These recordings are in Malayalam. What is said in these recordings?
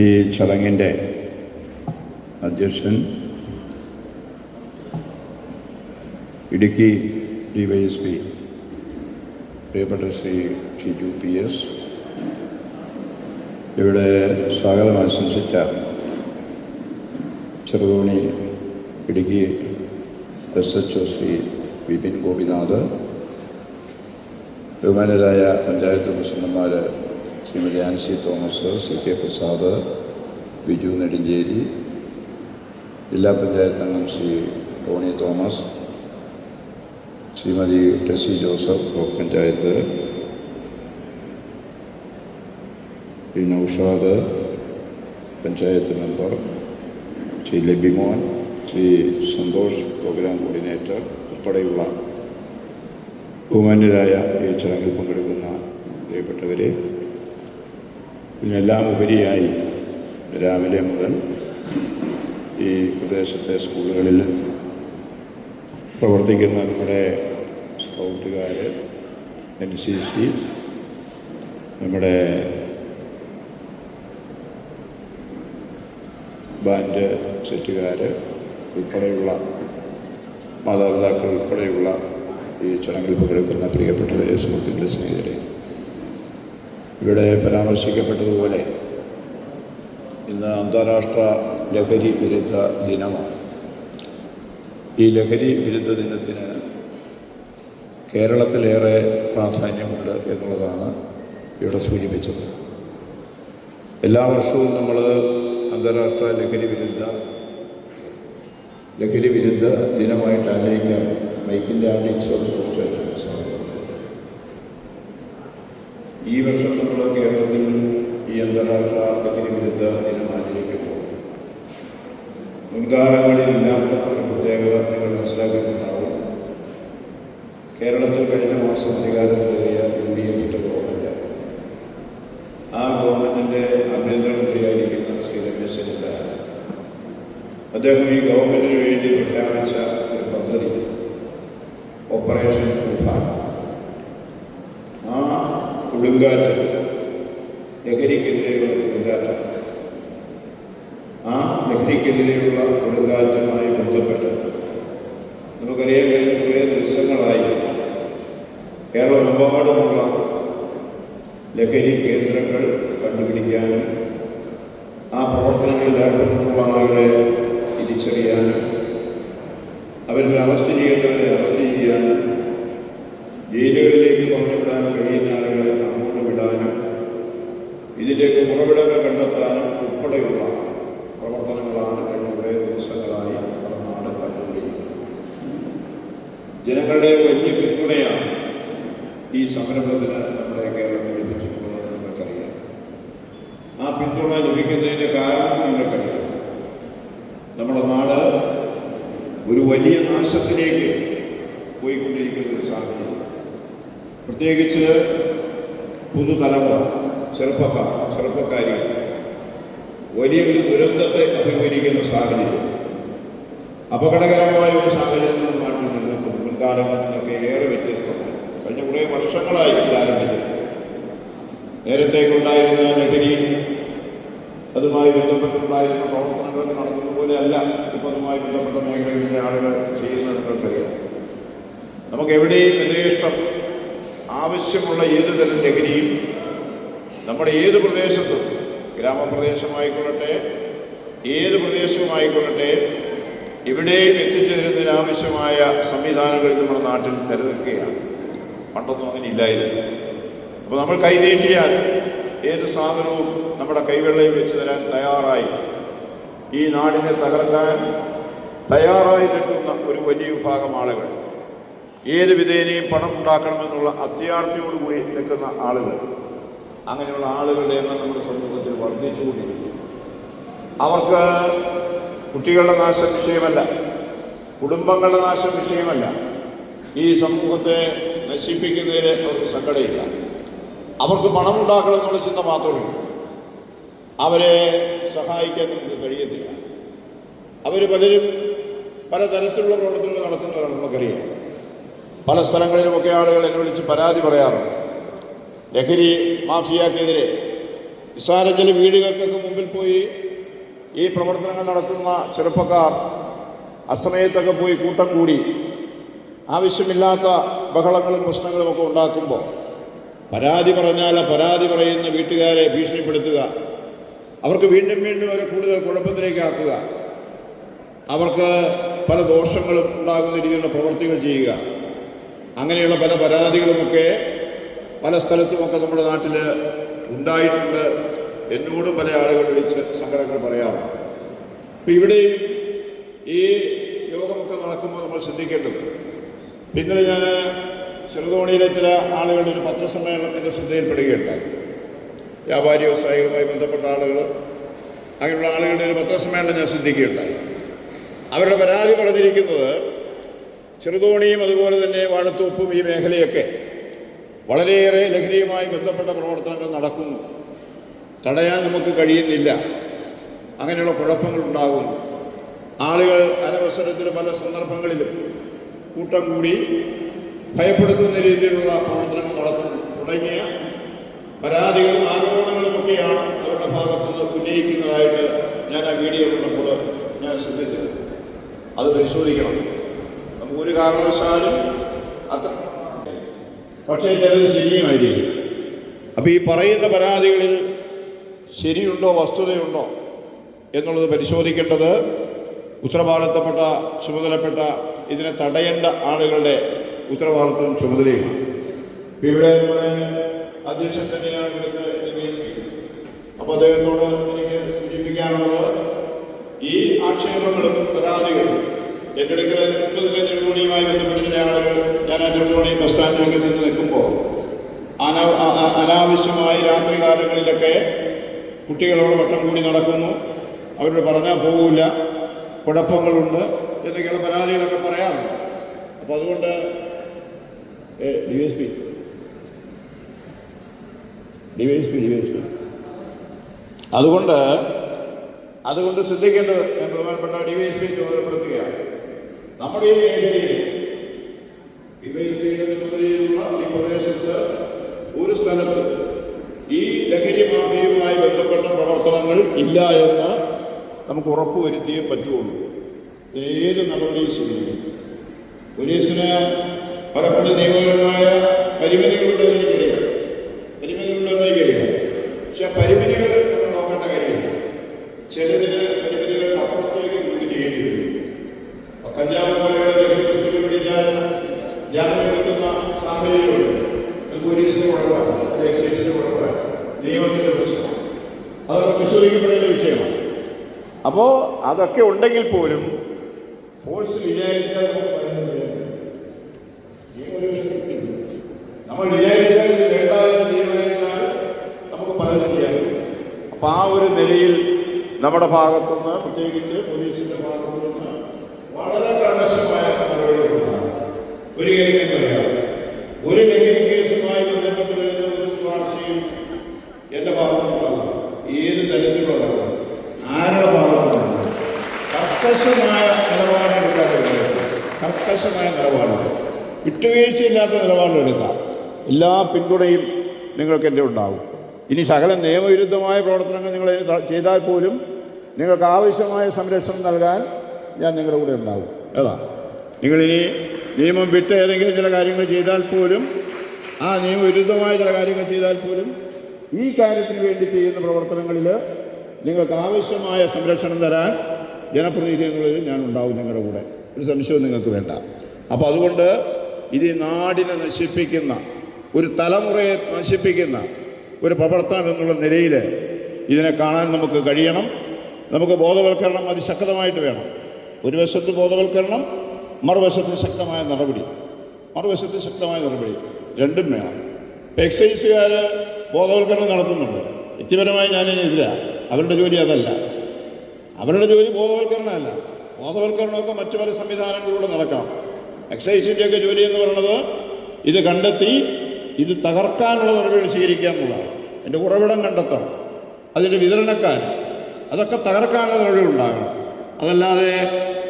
ഈ ചടങ്ങിൻ്റെ അധ്യക്ഷൻ ഇടുക്കി DYSP പ്രിയപ്പെട്ട ശ്രീ ഷിജു PS, ഇവിടെ സ്വാഗതം ആശംസിച്ച ചെറുതോണി ഇടുക്കി SHO ശ്രീ വിപിൻ ഗോപിനാഥ്, ബഹുമാനരായ പഞ്ചായത്ത് പ്രസിഡന്റുമാർ ശ്രീമതി ആൻസി തോമസ്, CK പ്രസാദ്, ബിജു നെടുഞ്ചേരി, ജില്ലാ പഞ്ചായത്ത് അംഗം Shri Tony Thomas, Shrimati Tessy Joseph block panchayat, Shri Naushad panchayat member, Shri Labimon, Shri Santhosh programme coordinator ഉൾപ്പെടെയുള്ള ബഹുമാന്യരായ ഈ ചടങ്ങിൽ പങ്കെടുക്കുന്ന പ്രിയപ്പെട്ടവരെ, ഇതിനെല്ലാം ഉപരിയായി രാവിലെ മുതൽ ഈ പ്രദേശത്തെ സ്കൂളുകളിൽ പ്രവർത്തിക്കുന്ന നമ്മുടെ സ്കൗട്ടുകാർ, NCC, നമ്മുടെ ബാൻഡ് സെറ്റുകാർ ഉൾപ്പെടെയുള്ള മാതാപിതാക്കൾ ഉൾപ്പെടെയുള്ള ഈ ചടങ്ങിൽ പങ്കെടുക്കുന്ന പ്രിയപ്പെട്ടവരെ, സുഹൃത്തുക്കളെ, സ്നേഹിതരെ, ഇവിടെ പരാമർശിക്കപ്പെട്ടതുപോലെ ഇന്ന് അന്താരാഷ്ട്ര ലഹരി വിരുദ്ധ ദിനമാണ്. ഈ ലഹരി വിരുദ്ധ ദിനത്തിന് കേരളത്തിലേറെ പ്രാധാന്യമുണ്ട് എന്നുള്ളതാണ് ഇവിടെ സൂചിപ്പിച്ചത്. എല്ലാ വർഷവും നമ്മൾ അന്താരാഷ്ട്ര ലഹരി വിരുദ്ധ ദിനമായിട്ട് ആചരിക്കാൻ മൈക്കിൻ്റെ കുറിച്ച് ഈ വർഷം നമ്മൾ കേരളത്തിൽ ഈ അന്താരാഷ്ട്ര ലഹരി വിരുദ്ധ ദിനം ആചരിക്കുമ്പോൾ മുൻകാലങ്ങളിൽ ഇല്ലാത്ത ഒരു പ്രത്യേകത നിങ്ങൾ മനസ്സിലാക്കിയിട്ടുണ്ടാവും. കേരളത്തിൽ കഴിഞ്ഞ മാസം അധികാരത്തിലേറിയ UDF ഗവൺമെൻറ്, ആ ഗവൺമെൻറ്റിൻ്റെ ആഭ്യന്തരമന്ത്രിയായിരിക്കുന്ന ശ്രീ രമേശ് ചെന്നിത്തല, അദ്ദേഹം ഈ ഗവൺമെൻറ്റിന് വേണ്ടി പ്രഖ്യാപിച്ച ഒരു പദ്ധതി ഓപ്പറേഷൻ തുഫാൻ. ആ കൊടുങ്കാറ്റ്, ലഹരിക്കെതിരെയുള്ള കൊടുങ്കാറ്റ്, ആ ലഹരിക്കെതിരെയുള്ള കൊടുങ്കാറ്റുമായി ബന്ധപ്പെട്ട് നമുക്കറിയാൻ കഴിഞ്ഞ കുറേ ദിവസങ്ങളായി കേരളമെമ്പാടുമുള്ള ലഹരി കേന്ദ്രങ്ങൾ കണ്ടുപിടിക്കാനും ആ പ്രവർത്തനങ്ങളിൽ ഏർപ്പെട്ടിട്ടുള്ള ആളുകളെ തിരിച്ചറിയാനും അവരെ അറസ്റ്റ് ചെയ്യേണ്ടവരെ അറസ്റ്റ് ചെയ്യാനും ജയിലുകളിലേക്ക് പറഞ്ഞുവിടാൻ കഴിയുന്ന ആളുകളെ അങ്ങോട്ട് വിടാനും ഇതിലേക്ക് ഉറവിടങ്ങൾ കണ്ടെത്താനും ഉൾപ്പെടെയുള്ള പ്രവർത്തനങ്ങളാണ് കഴിഞ്ഞ കുറേ ദിവസങ്ങളായി നമ്മുടെ നാട് കണ്ടുകൊണ്ടിരിക്കുന്നത്. ജനങ്ങളുടെ വലിയ പിന്തുണയാണ് ഈ സംരംഭത്തിന് നമ്മുടെ കേരളത്തിൽ ലഭിച്ചിട്ടുള്ളത് നിങ്ങൾക്കറിയാം. ആ പിന്തുണ ലഭിക്കുന്നതിൻ്റെ കാരണം നിങ്ങൾക്കറിയാം. നമ്മുടെ നാട് ഒരു വലിയ നാശത്തിലേക്ക് പോയിക്കൊണ്ടിരിക്കുന്ന ഒരു സാഹചര്യം, പ്രത്യേകിച്ച് പുതുതലമുറ, ചെറുപ്പക്കാരി വലിയൊരു ദുരന്തത്തെ അഭിമുഖീകരിക്കുന്ന സാഹചര്യം, അപകടകരമായ ഒരു സാഹചര്യം നമ്മുടെ നാട്ടിൽ നിലനിൽക്കുന്നു. മുൻകാലങ്ങളിലൊക്കെ ഏറെ വ്യത്യസ്തമാണ്. കഴിഞ്ഞ കുറേ വർഷങ്ങളായി ഇത് ആരംഭിച്ചത്. നേരത്തേക്കുണ്ടായിരുന്ന ലഹരി, അതുമായി ബന്ധപ്പെട്ടുണ്ടായിരുന്ന പ്രവർത്തനങ്ങളൊക്കെ നടക്കുന്ന പോലെയല്ല ഇപ്പോൾ അതുമായി ബന്ധപ്പെട്ട മേഖലകളിലെ ആളുകൾ ചെയ്യുന്നത് നിങ്ങൾക്കറിയാം. നമുക്കെവിടെയും യഥേഷ്ടം ആവശ്യമുള്ള ഏതു തരം ലഹരിയും നമ്മുടെ ഏത് പ്രദേശത്തും, ഗ്രാമപ്രദേശമായിക്കൊള്ളട്ടെ ഏത് പ്രദേശവുമായിക്കൊള്ളട്ടെ, എവിടെയും എത്തിച്ചു തരുന്നതിനാവശ്യമായ സംവിധാനങ്ങൾ നമ്മുടെ നാട്ടിൽ നിലനിൽക്കുകയാണ്. പണ്ടൊന്നും അങ്ങനെ ഇല്ലായിരുന്നു. അപ്പോൾ നമ്മൾ കൈനീട്ടിയാൽ ഏത് സാധനവും നമ്മുടെ കൈവെള്ളയിൽ വെച്ച് തരാൻ തയ്യാറായി, ഈ നാടിനെ തകർക്കാൻ തയ്യാറായി നിൽക്കുന്ന ഒരു വലിയ വിഭാഗം ആളുകൾ, ഏത് വിധേനയും പണം ഉണ്ടാക്കണമെന്നുള്ള അത്യാർത്ഥിയോടുകൂടി നിൽക്കുന്ന ആളുകൾ, അങ്ങനെയുള്ള ആളുകളുടെ എണ്ണം നമ്മുടെ സമൂഹത്തിൽ വർദ്ധിച്ചുകൊണ്ടിരിക്കുന്നു. അവർക്ക് കുട്ടികളുടെ നാശം വിഷയമല്ല, കുടുംബങ്ങളുടെ നാശം വിഷയമല്ല, ഈ സമൂഹത്തെ നശിപ്പിക്കുന്നതിന് അവർക്ക് സങ്കടമില്ല. അവർക്ക് പണമുണ്ടാക്കണം എന്നുള്ള ചിന്ത മാത്രമേ ഉള്ളൂ. അവരെ സഹായിക്കാൻ നമുക്ക് കഴിയത്തില്ല. അവർ പലരും പലതരത്തിലുള്ള പ്രവർത്തനങ്ങൾ നടത്തുന്നവരാണ്, നമുക്കറിയാം. പല സ്ഥലങ്ങളിലുമൊക്കെ ആളുകൾ എന്നെ വിളിച്ച് പരാതി പറയാറുണ്ട്. ലഹരി മാഫിയക്കെതിരെ നിസ്സാരം ചില വീടുകൾക്കൊക്കെ മുമ്പിൽ പോയി ഈ പ്രവർത്തനങ്ങൾ നടത്തുന്ന ചെറുപ്പക്കാർ അസമയത്തൊക്കെ പോയി കൂട്ടം കൂടി ആവശ്യമില്ലാത്ത ബഹളങ്ങളും പ്രശ്നങ്ങളും ഒക്കെ ഉണ്ടാക്കുമ്പോൾ പരാതി പറഞ്ഞാൽ പരാതി പറയുന്ന വീട്ടുകാരെ ഭീഷണിപ്പെടുത്തുക, അവർക്ക് വീണ്ടും വീണ്ടും അവരെ കൂടുതൽ കുഴപ്പത്തിലേക്കാക്കുക, അവർക്ക് പല ദോഷങ്ങളും ഉണ്ടാകുന്ന രീതിയിലുള്ള പ്രവർത്തികൾ ചെയ്യുക, അങ്ങനെയുള്ള പല പരാതികളുമൊക്കെ പല സ്ഥലത്തുമൊക്കെ നമ്മുടെ നാട്ടിൽ ഉണ്ടായിട്ടുണ്ട്. എന്നോടും പല ആളുകൾ വിളിച്ച് സങ്കടങ്ങൾ പറയാറുണ്ട്. അപ്പം ഇവിടെയും ഈ യോഗമൊക്കെ നടക്കുമ്പോൾ നമ്മൾ ശ്രദ്ധിക്കേണ്ടത്, ഇന്നലെ ഞാൻ ചെറുതോണിയിലെ ചില ആളുകളുടെ ഒരു പത്രസമ്മേളനത്തിൻ്റെ ശ്രദ്ധയിൽപ്പെടുകയുണ്ടായി. വ്യാപാരി വ്യവസായികളുമായി ബന്ധപ്പെട്ട ആളുകൾ, അങ്ങനെയുള്ള ആളുകളുടെ ഒരു പത്രസമ്മേളനം ഞാൻ ശ്രദ്ധിക്കുകയുണ്ടായി. അവരുടെ പരാതി പറഞ്ഞിരിക്കുന്നത് ചെറുതോണിയും അതുപോലെ തന്നെ വാഴത്തോപ്പും ഈ മേഖലയൊക്കെ വളരെയേറെ ലഹരിയുമായി ബന്ധപ്പെട്ട പ്രവർത്തനങ്ങൾ നടക്കുന്നു, തടയാൻ നമുക്ക് കഴിയുന്നില്ല, അങ്ങനെയുള്ള കുഴപ്പങ്ങളുണ്ടാകുന്നു, ആളുകൾ അനവസരത്തിൽ പല സന്ദർഭങ്ങളിലും കൂട്ടം കൂടി ഭയപ്പെടുത്തുന്ന രീതിയിലുള്ള പ്രവർത്തനങ്ങൾ നടത്തുന്നു തുടങ്ങിയ പരാതികളും ആരോപണങ്ങളുമൊക്കെയാണ് അവരുടെ ഭാഗത്തുനിന്ന് ഉന്നയിക്കുന്നതായിട്ട് ഞാൻ ആ വീഡിയോ കണ്ടപ്പോൾ ഞാൻ ശ്രദ്ധിച്ചത്. അത് പരിശോധിക്കണം. നമുക്കൊരു കാരണവശാലും അത്ര, പക്ഷേ ചിലത് ശരിയുമായിരിക്കും. അപ്പോൾ ഈ പറയുന്ന പരാതികളിൽ ശരിയുണ്ടോ വസ്തുതയുണ്ടോ എന്നുള്ളത് പരിശോധിക്കേണ്ടത് ഉത്തരവാദിത്തപ്പെട്ട ചുമതലപ്പെട്ട ഇതിനെ തടയേണ്ട ആളുകളുടെ ഉത്തരവാദിത്വം ചുമതലയുമാണ്. ഇപ്പം ഇവിടെ നമ്മുടെ അധ്യക്ഷൻ തന്നെയാണ് ഇവിടുത്തെ നിവേശിക്കുന്നത്. അപ്പോൾ അദ്ദേഹത്തോട് എനിക്ക് സൂചിപ്പിക്കാനുള്ളത്, ഈ ആക്ഷേപങ്ങളും പരാതികളും എൻ്റെ അടുക്കൽ മുമ്പ് തന്നെ ചെറുതോണിയുമായി ബന്ധപ്പെട്ട ചില ആളുകൾ, ഞാൻ ആ ചെറുതോണി ബസ് സ്റ്റാൻഡിലൊക്കെ ചെന്ന് നിൽക്കുമ്പോൾ അനാവശ്യമായി രാത്രി കാലങ്ങളിലൊക്കെ കുട്ടികളോട് വട്ടം കൂടി നടക്കുന്നു, അവരോട് പറഞ്ഞാൽ പോകില്ല, കുഴപ്പങ്ങളുണ്ട് എന്നൊക്കെയുള്ള പരാതികളൊക്കെ പറയാറുണ്ട്. അപ്പോൾ അതുകൊണ്ട് DSP അതുകൊണ്ട് ശ്രദ്ധിക്കേണ്ടത് ഞാൻ ബഹുമാനപ്പെട്ട DYSP ചുമതലപ്പെടുത്തുകയാണ്. നമ്മുടെ ഈ മേഖലയിൽ DYSPയുടെ ചുമതലയിലുള്ള ഈ പ്രദേശത്ത് ഒരു സ്ഥലത്ത് ഈ ലഹരി മാഫിയയുമായി ബന്ധപ്പെട്ട പ്രവർത്തനങ്ങൾ ഇല്ല എന്ന് നമുക്ക് ഉറപ്പുവരുത്തിയേ പറ്റുള്ളൂ. ഏത് നടപടിയും സ്വീകരിക്കും. പോലീസിന് പലപ്പോഴും നിയമപരമായ പരിമിതികളുണ്ടെന്ന് എനിക്കറിയാം, പക്ഷെ പരിമിതികൾ നമ്മൾ നോക്കേണ്ട കാര്യമില്ല. ചിലതിന് പരിമിതികൾക്ക് അപ്പുറത്തേക്ക് നമുക്ക് ചെയ്യേണ്ടി വരും. കഞ്ചാവ് പോലെയുള്ള ലഹരി വസ്തുക്കൾ പിടിച്ചാൽ ജാമ്യം എടുക്കുന്ന സാഹചര്യമുണ്ട്. അത് പോലീസിന് കുഴപ്പമാണ്, അത് എക്സൈസിന് കുഴപ്പമാണ്, നിയമത്തിൻ്റെ പ്രശ്നമാണ്. അതൊക്കെ പരിശോധിക്കപ്പെടേണ്ട വിഷയമാണ്. അപ്പോൾ അതൊക്കെ ഉണ്ടെങ്കിൽ പോലും ഫോഴ്സ് വിചാരിച്ചാൽ നമ്മൾ വിചാരിച്ചാൽ വേണ്ട എന്ന് തീരുമാനിച്ചാൽ നമുക്ക് പലതും ചെയ്യാൻ കഴിയും. അപ്പം ആ ഒരു നിലയിൽ നമ്മുടെ ഭാഗത്തുനിന്ന്, പ്രത്യേകിച്ച് പോലീസിൻ്റെ ഭാഗത്തുനിന്ന് വളരെ കർക്കശമായ നടപടികളുണ്ടാകും. ഒരു കാര്യം പറയാം, ഒരു ലഹരി കേസുമായി ബന്ധപ്പെട്ട് വരുന്ന ഒരു ശുപാർശയും എൻ്റെ ഭാഗത്തുനിന്നുണ്ടാകും. ഏത് തരത്തിലുള്ളതാണ്, ആരുടെ ഭാഗത്തുനിന്നാണ് കർക്കശമായ നിലപാടെടുക്കാൻ കഴിയും. കർക്കശമായ നിലപാടുകൾ, വിട്ടുവീഴ്ചയില്ലാത്ത നിലപാടെടുക്കാം. എല്ലാ പിന്തുണയും നിങ്ങൾക്ക് എൻ്റെ ഉണ്ടാവും. ഇനി ശകലം നിയമവിരുദ്ധമായ പ്രവർത്തനങ്ങൾ നിങ്ങൾ ചെയ്താൽ പോലും നിങ്ങൾക്ക് ആവശ്യമായ സംരക്ഷണം നൽകാൻ ഞാൻ നിങ്ങളുടെ കൂടെ ഉണ്ടാവും. ഏതാ, നിങ്ങളിനി നിയമം വിട്ട് ഏതെങ്കിലും ചില കാര്യങ്ങൾ ചെയ്താൽ പോലും, ആ നിയമവിരുദ്ധമായ ചില കാര്യങ്ങൾ ചെയ്താൽ പോലും ഈ കാര്യത്തിന് വേണ്ടി ചെയ്യുന്ന പ്രവർത്തനങ്ങളിൽ നിങ്ങൾക്ക് ആവശ്യമായ സംരക്ഷണം തരാൻ ജനപ്രതിനിധി എന്നുള്ളതിൽ ഞാൻ ഉണ്ടാവും നിങ്ങളുടെ കൂടെ. ഒരു സംശയവും നിങ്ങൾക്ക് വേണ്ട. അപ്പോൾ അതുകൊണ്ട് ഇത് നാടിനെ നശിപ്പിക്കുന്ന, ഒരു തലമുറയെ നശിപ്പിക്കുന്ന ഒരു പ്രവർത്തനം എന്നുള്ള നിലയിൽ ഇതിനെ കാണാൻ നമുക്ക് കഴിയണം. നമുക്ക് ബോധവൽക്കരണം അതിശക്തമായിട്ട് വേണം. ഒരു വശത്ത് ബോധവൽക്കരണം, മറുവശത്ത് ശക്തമായ നടപടി, രണ്ടും വേണം. എക്സൈസുകാർ ബോധവൽക്കരണം നടത്തുന്നുണ്ട്. വ്യക്തിപരമായി ഞാനിതില്ല, അവരുടെ ജോലി അതല്ല. അവരുടെ ജോലി ബോധവൽക്കരണമല്ല. ബോധവൽക്കരണമൊക്കെ മറ്റു പല സംവിധാനങ്ങളിലൂടെ നടക്കണം. എക്സൈസിൻ്റെയൊക്കെ ജോലി എന്ന് പറയുന്നത് ഇത് കണ്ടെത്തി ഇത് തകർക്കാനുള്ള നടപടി സ്വീകരിക്കുക എന്നുള്ളതാണ്. എൻ്റെ ഉറവിടം കണ്ടെത്തണം, അതിൻ്റെ വിതരണക്കാർ, അതൊക്കെ തകർക്കാനുള്ള നടപടി ഉണ്ടാകണം. അതല്ലാതെ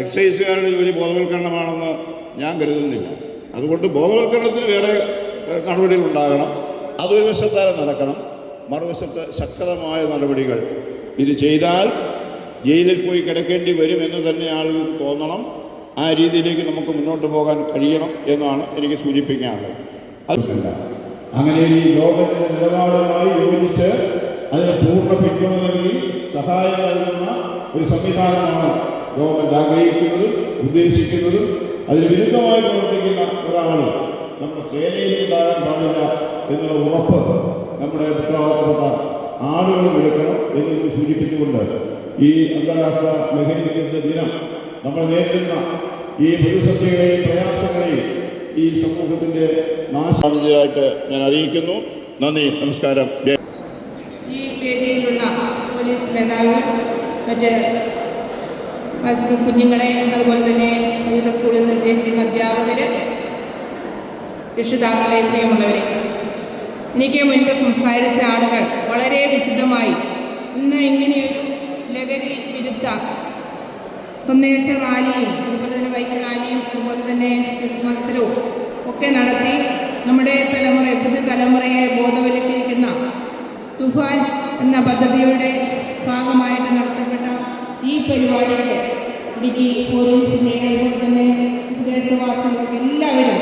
എക്സൈസുകാരുടെ ജോലി ബോധവൽക്കരണമാണെന്ന് ഞാൻ കരുതുന്നില്ല. അതുകൊണ്ട് ബോധവൽക്കരണത്തിന് വേറെ നടപടികളുണ്ടാകണം. അതൊരു വശത്താലും നടക്കണം. മറുവശത്ത് ശക്തമായ നടപടികൾ. ഇത് ചെയ്താൽ ജയിലിൽ പോയി കിടക്കേണ്ടി വരുമെന്ന് തന്നെ ആളുകൾക്ക് തോന്നണം. ആ രീതിയിലേക്ക് നമുക്ക് മുന്നോട്ട് പോകാൻ കഴിയണം എന്നാണ് എനിക്ക് സൂചിപ്പിക്കാനുള്ളത്. അതല്ല, അങ്ങനെ ഈ ലോകത്തിൻ്റെ നിലപാടുമായി യോജിച്ച് അതിനെ പൂർണ്ണ പിന്തുണ നൽകി സഹായം നൽകുന്ന ഒരു സംവിധാനമാണ് ഗവൺമെൻറ് ആഗ്രഹിക്കുന്നതും ഉദ്ദേശിക്കുന്നതും. അതിന് വിരുദ്ധമായി പ്രവർത്തിക്കുന്ന ഒരാൾ നമ്മുടെ സേനയിൽ ഉണ്ടാകാൻ പാടില്ല എന്നുള്ള ഉറപ്പ് നമ്മുടെ ഉത്തരവാദിത്തപ്പെട്ട ആളുകൾ എടുക്കണം എന്നൊരു സൂചിപ്പിച്ചുകൊണ്ട് ഈ അന്താരാഷ്ട്ര ലഹരി വിരുദ്ധ ദിനം നമ്മൾ നേരിടുന്ന ഈ പ്രതിസന്ധികളെയും പ്രയാസങ്ങളെയും ഈ സമൂഹത്തിൻ്റെ നാശാണിതരായിട്ട് ഞാൻ അറിയിക്കുന്നു. നന്ദി, നമസ്കാരം. ഈ വേദിയിലുള്ള പോലീസ് മേധാവികൾ, മറ്റ് കുഞ്ഞുങ്ങളെ, അതുപോലെ തന്നെ വിവിധ സ്കൂളിൽ നിർദ്ദേശിക്കുന്ന അധ്യാപകർ, രക്ഷിതാക്കളെ, പ്രിയമുള്ളവരെ, എനിക്ക് മുൻപ് സംസാരിച്ച ആളുകൾ വളരെ വിശദമായി ഇന്ന് ഇങ്ങനെയൊരു ലഹരി വിരുദ്ധ സന്ദേശ റാലിയും അതുപോലെ തന്നെ ബൈക്ക് റാലിയും അതുപോലെ തന്നെ ക്വിസ് മത്സരവും ഒക്കെ നടത്തി നമ്മുടെ പുതിയ തലമുറയെ ബോധവൽക്കരിക്കുന്ന തുഫാൻ എന്ന പദ്ധതിയുടെ ഭാഗമായിട്ട് നടത്തപ്പെട്ട ഈ പരിപാടിക്ക് ഇടുക്കി പോലീസിൻ്റെ അതുപോലെ തന്നെ ദേശവാസികളൊക്കെ എല്ലാവരും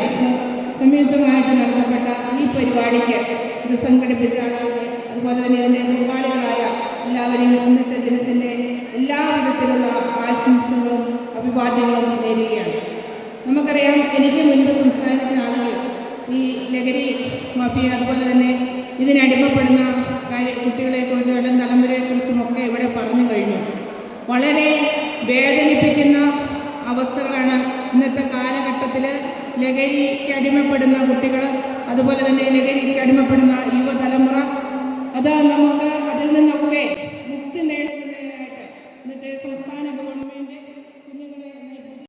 സംയുക്തമായിട്ട് നടത്തപ്പെട്ട ഈ പരിപാടിക്ക് ഇത് സംഘടിപ്പിച്ച ആളുകൾ, അതുപോലെ തന്നെ ഇതിൻ്റെ പങ്കാളികളായ എല്ലാവരെയും ഇന്നത്തെ ദിനത്തിൻ്റെ എല്ലാ വിധത്തിലുള്ള ആശംസകളും അഭിവാദ്യങ്ങളും നേരുകയാണ്. നമുക്കറിയാം, എനിക്ക് മുൻപ് സംസാരിച്ച ആളുകൾ ഈ ലഹരി മാഫിയ അതുപോലെ തന്നെ ഇതിനടിമപ്പെടുന്ന കുട്ടികളെക്കുറിച്ചും ഇളം തലമുറയെക്കുറിച്ചുമൊക്കെ ഇവിടെ പറഞ്ഞു കഴിഞ്ഞു. വളരെ വേദനിപ്പിക്കുന്ന അവസ്ഥകളാണ് ഇന്നത്തെ കാലഘട്ടത്തിൽ ലഹരിക്ക് അടിമപ്പെടുന്ന കുട്ടികൾ, അതുപോലെ തന്നെ ലഹരിക്ക് അടിമപ്പെടുന്ന യുവതലമുറ. അത് നമുക്ക് അതിൽ നിന്നൊക്കെ മുക്തി നേടുന്നതിനായിട്ട് ഇന്നത്തെ സംസ്ഥാന ഗവൺമെൻറ്